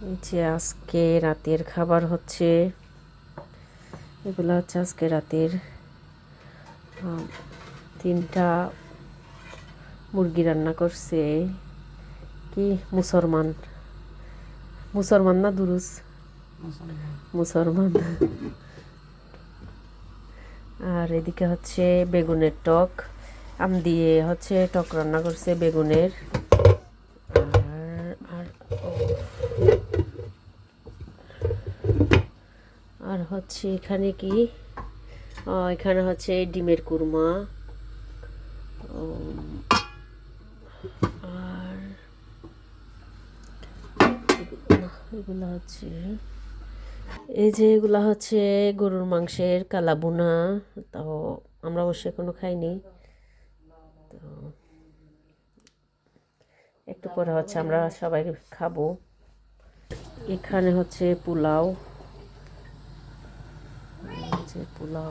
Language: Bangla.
এই যে আজকে রাতের খাবার হচ্ছে, এগুলো হচ্ছে আজকে রাতের 3টা মুরগি রান্না করছে। কি মুসলমান মুসলমান না দুরুস মুসলমান। আর এদিকে হচ্ছে বেগুনের টক, আম দিয়ে হচ্ছে টক রান্না করছে বেগুনের। আর আর আর হচ্ছে এখানে কি, এখানে হচ্ছে ডিমের কুরমা। আর এগুলো হচ্ছে, এই যে এগুলা হচ্ছে গরুর মাংসের কালাবুনা। তো আমরা অবশ্য এখনো খাইনি, তো একটু পরে হচ্ছে আমরা সবাই খাবো। এখানে হচ্ছে পোলাও, পোলাও